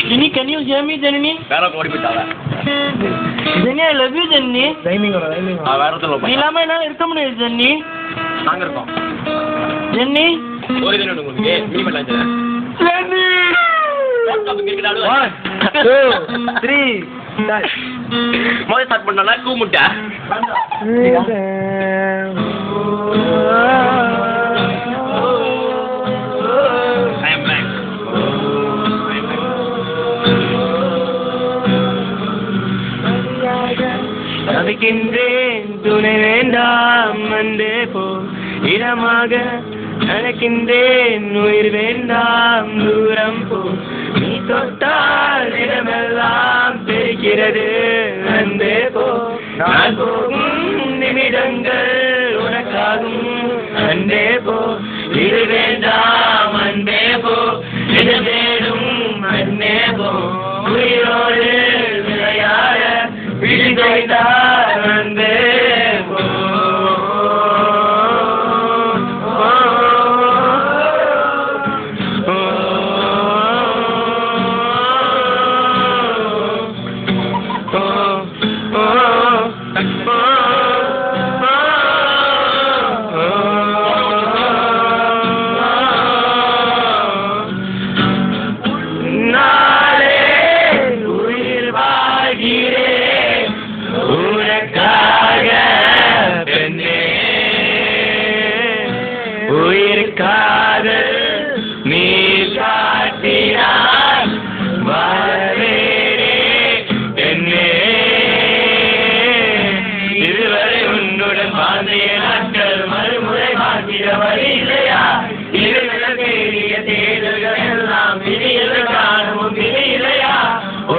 Jenny, can you hear me, Jenny? Jenny, I love you, Jenny. நீலாம என்னால இருக்க முடியாது, Jenny. நாங்க இருக்கோம். Jenny. ஒரு தினம் உங்களுக்கு மீட் பண்ணலாம். Jenny. 1 2 3 ஸ்டார்ட். முதல்ல ஸ்டார்ட் பண்ணனா கூமுட்டா. I am back. தவிக்கின்றேன் துணை வேண்டாம் அன்பே போ இடமாக நடக்கின்றேன் உயிர் வேண்டாம் தூரம் போ நீ தொட்டால் இடமெல்லாம் தெரிகிறது அன்பே போ நான் போகும் நிமிடங்கள் உனக்காகும் அன்பே போ இது வேண்டாம் அன்பே போ இது வேணும் அன்பே போ உயிரோடு விளையாட விழிதைத்தார் அன்பே போ உயிர்காத நீர் காட்டினார் வரவேரே என்னே இதுவரை உன்னுடன் வாழ்ந்திய நாட்கள் மறுமுறை பார்க்கிற வழி இல்லையா இது பெரிய தேர்தல்கள் எல்லாம் விதியில் காணும் விதி இல்லையா ஓ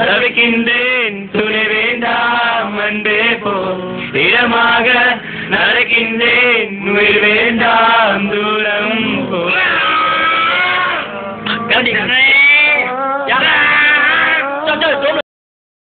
தவிக்கின்றேன் துணை வேண்டாம் அன்பே போ இடமாக நடக்கின்றேன் உயிர்